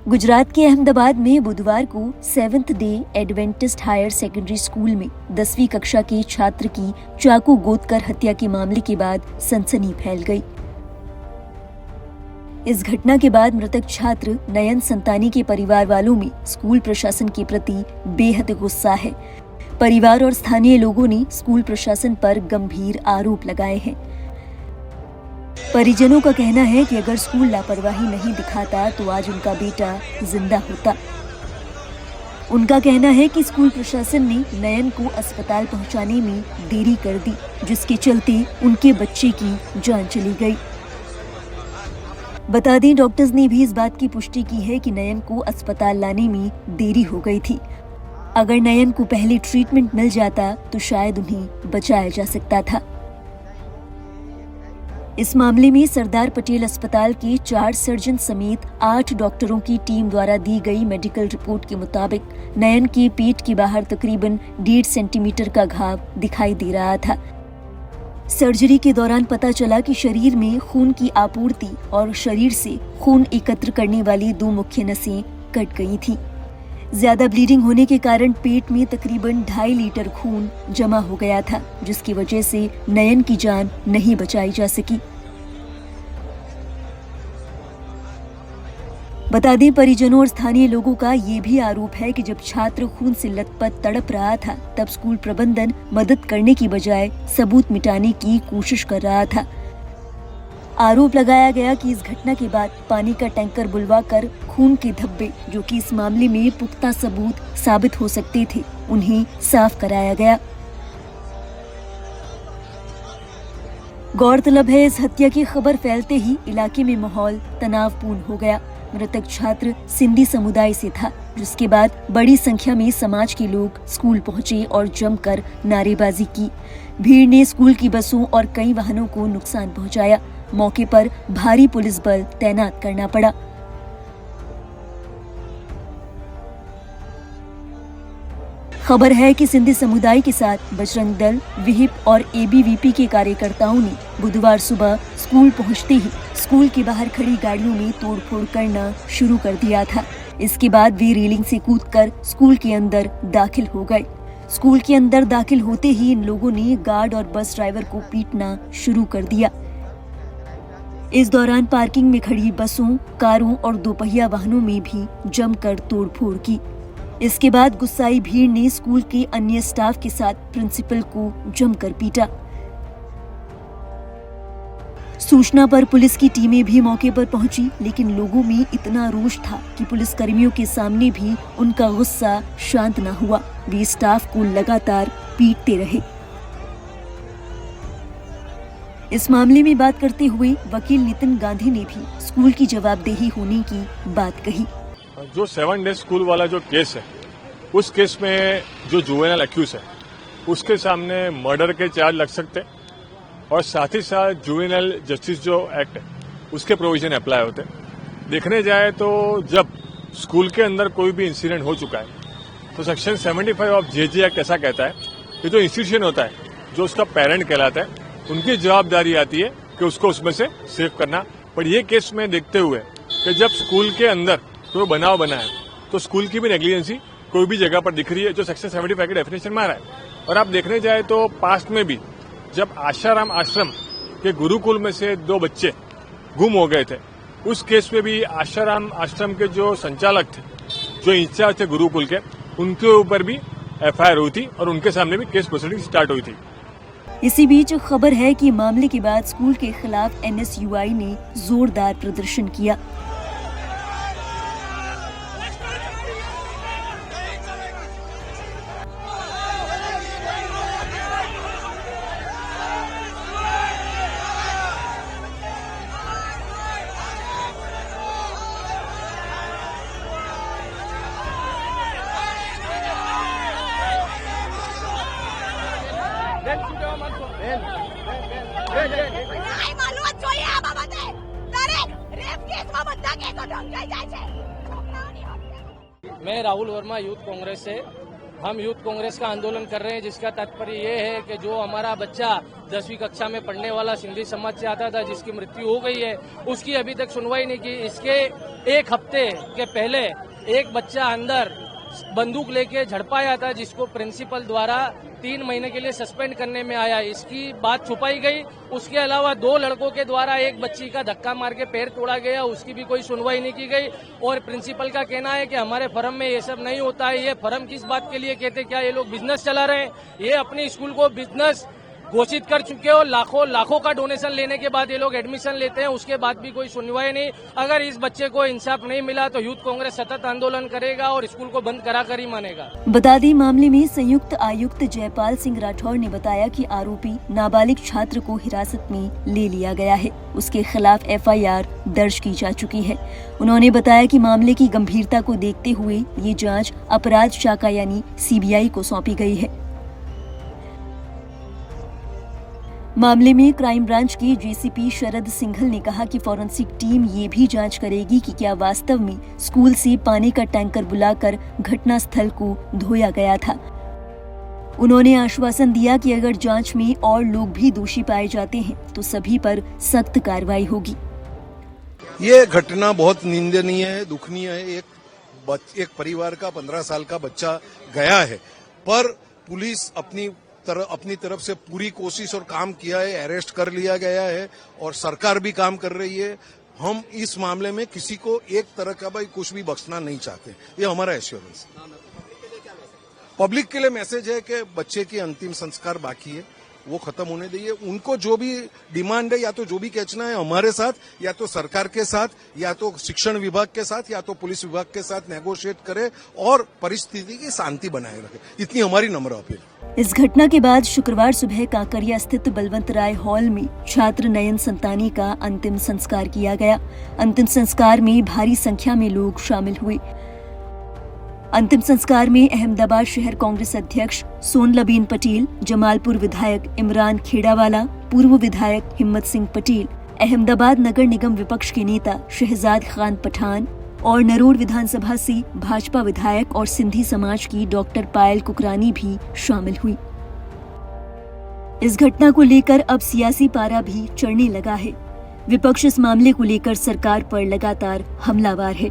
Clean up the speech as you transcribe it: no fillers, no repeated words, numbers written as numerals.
गुजरात के अहमदाबाद में बुधवार को 7th day Adventist higher secondary school में 10वीं कक्षा के छात्र की चाकू गोदकर हत्या के मामले के बाद सनसनी फैल गई। इस घटना के बाद मृतक छात्र नयन संतानी के परिवार वालों में स्कूल प्रशासन के प्रति बेहद गुस्सा है। परिवार और स्थानीय लोगों ने स्कूल प्रशासन पर गंभीर आरोप लगाए हैं। परिजनों का कहना है कि अगर स्कूल लापरवाही नहीं दिखाता तो आज उनका बेटा जिंदा होता। उनका कहना है कि स्कूल प्रशासन ने नयन को अस्पताल पहुंचाने में देरी कर दी, जिसके चलते उनके बच्चे की जान चली गई। बता दें, डॉक्टर्स ने भी इस बात की पुष्टि की है कि नयन को अस्पताल लाने में देरी हो गई थी। अगर नयन को पहले ट्रीटमेंट मिल जाता तो शायद उन्हें बचाया जा सकता था। इस मामले में सरदार पटेल अस्पताल के 4 सर्जन समेत 8 डॉक्टरों की टीम द्वारा दी गई मेडिकल रिपोर्ट के मुताबिक नयन के पेट के बाहर तकरीबन 1.5 सेंटीमीटर का घाव दिखाई दे रहा था। सर्जरी के दौरान पता चला कि शरीर में खून की आपूर्ति और शरीर से खून एकत्र करने वाली 2 मुख्य नसें कट गई थी। ज्यादा ब्लीडिंग होने के कारण पेट में तकरीबन 2.5 लीटर खून जमा हो गया था, जिसकी वजह से नयन की जान नहीं बचाई जा सकी। बता दें, परिजनों और स्थानीय लोगों का ये भी आरोप है कि जब छात्र खून से लथपथ तड़प रहा था, तब स्कूल प्रबंधन मदद करने की बजाय सबूत मिटाने की कोशिश कर रहा था। आरोप लगाया गया कि इस घटना के बाद पानी का टैंकर बुलवाकर खून के धब्बे, जो कि इस मामले में पुख्ता सबूत साबित हो सकते थे, उन्हें साफ कराया गया। गौरतलब है, इस हत्या की खबर फैलते ही इलाके में माहौल तनावपूर्ण हो गया। मृतक छात्र सिंधी समुदाय से था, जिसके बाद बड़ी संख्या में समाज के लोग स्कूल पहुंचे और जमकर नारेबाजी की। भीड़ ने स्कूल की बसों और कई वाहनों को नुकसान पहुंचाया। मौके पर भारी पुलिस बल तैनात करना पड़ा। खबर है कि सिंधी समुदाय के साथ बजरंग दल, विहिप और एबीवीपी के कार्यकर्ताओं ने बुधवार सुबह स्कूल पहुंचते ही स्कूल के बाहर खड़ी गाड़ियों में तोड़फोड़ करना शुरू कर दिया था। इसके बाद वे रेलिंग से कूदकर स्कूल के अंदर दाखिल हो गए। स्कूल के अंदर दाखिल होते ही इन लोगों ने गार्ड और बस ड्राइवर को पीटना शुरू कर दिया। इस दौरान पार्किंग में खड़ी बसों, कारों और 2 पहिया वाहनों में भी जमकर तोड़फोड़ की। इसके बाद गुस्साई भीड़ ने स्कूल के अन्य स्टाफ के साथ प्रिंसिपल को जमकर पीटा। सूचना पर पुलिस की टीमें भी मौके पर पहुंची, लेकिन लोगों में इतना रोष था कि पुलिस कर्मियों के सामने भी उनका गुस्सा शांत न हुआ। वे स्टाफ को लगातार पीटते रहे। इस मामले में बात करते हुए वकील नितिन गांधी ने भी स्कूल की जवाबदेही होने की बात कही। जो 7 डे स्कूल वाला जो केस है, उस केस में जो जुवेनाइल अक्यूज है, उसके सामने मर्डर के चार्ज लग सकते हैं और साथ ही साथ जुवेनाइल जस्टिस जो एक्ट है, उसके प्रोविजन अप्लाई होते हैं। देखने जाए तो जब स्कूल के अंदर कोई भी इंसिडेंट हो चुका है तो सेक्शन 75 ऑफ जेजे एक्ट ऐसा कहता है कि जो इंस्टीट्यूशन होता है, जो उसका पेरेंट कहलाता है, उनकी जवाबदारी आती है कि उसको उसमें से सेव करना। पर ये केस में देखते हुए कि जब स्कूल के अंदर कोई बनाव बना है तो स्कूल की भी नेग्लिजेंसी कोई भी जगह पर दिख रही है, जो सेक्शन 75 की डेफिनेशन में आ रहा है। और आप देखने जाए तो पास्ट में भी जब आशाराम आश्रम के गुरुकुल में से 2 बच्चे गुम हो गए थे, उस केस में भी आशाराम आश्रम के जो संचालक थे, जो इंचार्ज थे गुरुकुल के, उनके ऊपर भी एफआईआर हुई थी और उनके सामने भी केस प्रोसीडिंग स्टार्ट हुई थी। इसी बीच खबर है कि मामले के बाद स्कूल के खिलाफ एनएसयूआई ने जोरदार प्रदर्शन किया। मैं राहुल वर्मा यूथ कांग्रेस से हम यूथ कांग्रेस का आंदोलन कर रहे हैं, जिसका तात्पर्य ये है कि जो हमारा बच्चा 10वीं कक्षा में पढ़ने वाला सिंधी समाज से आता था, जिसकी मृत्यु हो गई है, उसकी अभी तक सुनवाई नहीं की। इसके एक हफ्ते के पहले एक बच्चा अंदर बंदूक लेके झड़पाया था, जिसको प्रिंसिपल द्वारा 3 महीने के लिए सस्पेंड करने में आया। इसकी बात छुपाई गई। उसके अलावा 2 लड़कों के द्वारा एक बच्ची का धक्का मार के पैर तोड़ा गया, उसकी भी कोई सुनवाई नहीं की गई। और प्रिंसिपल का कहना है कि हमारे फर्म में ये सब नहीं होता है। ये फर्म किस बात के लिए कहते, क्या ये लोग बिजनेस चला रहे हैं? ये अपने स्कूल को बिजनेस घोषित कर चुके हो। लाखों का डोनेशन लेने के बाद ये लोग एडमिशन लेते हैं, उसके बाद भी कोई सुनवाई नहीं। अगर इस बच्चे को इंसाफ नहीं मिला तो यूथ कांग्रेस सतत आंदोलन करेगा और स्कूल को बंद करा कर ही मानेगा। बता दें, मामले में संयुक्त आयुक्त जयपाल सिंह राठौर ने बताया कि आरोपी नाबालिग छात्र को हिरासत में ले लिया गया है। उसके खिलाफ FIR दर्ज की जा चुकी है। उन्होंने बताया कि मामले की गंभीरता को देखते हुए ये जांच अपराध शाखा यानी CBI को सौंपी गई है। मामले में क्राइम ब्रांच के JCP शरद सिंघल ने कहा कि फॉरेंसिक टीम ये भी जांच करेगी कि क्या वास्तव में स्कूल से पानी का टैंकर बुलाकर घटना स्थल को धोया गया था। उन्होंने आश्वासन दिया कि अगर जांच में और लोग भी दोषी पाए जाते हैं तो सभी पर सख्त कार्रवाई होगी। ये घटना बहुत निंदनीय है, दुखनीय है। एक परिवार का 15 साल का बच्चा गया है, पर पुलिस अपनी तरफ से पूरी कोशिश और काम किया है, अरेस्ट कर लिया गया है और सरकार भी काम कर रही है। हम इस मामले में किसी को एक तरह का भाई कुछ भी बख्शना नहीं चाहते, ये हमारा एश्योरेंस। पब्लिक के लिए मैसेज है कि बच्चे की अंतिम संस्कार बाकी है, वो खत्म होने दीजिए। उनको जो भी डिमांड है, या तो जो भी कहना है हमारे साथ, या तो सरकार के साथ, या तो शिक्षण विभाग के साथ, या तो पुलिस विभाग के साथ नेगोशिएट करे और परिस्थिति की शांति बनाए रखे। इतनी हमारी नम्र अपील। इस घटना के बाद शुक्रवार सुबह कांकरिया स्थित बलवंत राय हॉल में छात्र नयन संतानी का अंतिम संस्कार किया गया। अंतिम संस्कार में भारी संख्या में लोग शामिल हुए। अंतिम संस्कार में अहमदाबाद शहर कांग्रेस अध्यक्ष सोनलबीन पटेल, जमालपुर विधायक इमरान खेड़ावाला, पूर्व विधायक हिम्मत सिंह पटेल, अहमदाबाद नगर निगम विपक्ष के नेता शहजाद खान पठान और नरोड विधानसभा से भाजपा विधायक और सिंधी समाज की डॉक्टर पायल कुकरानी भी शामिल हुई। इस घटना को लेकर अब सियासी पारा भी चढ़ने लगा है। विपक्ष इस मामले को लेकर सरकार पर लगातार हमलावर है।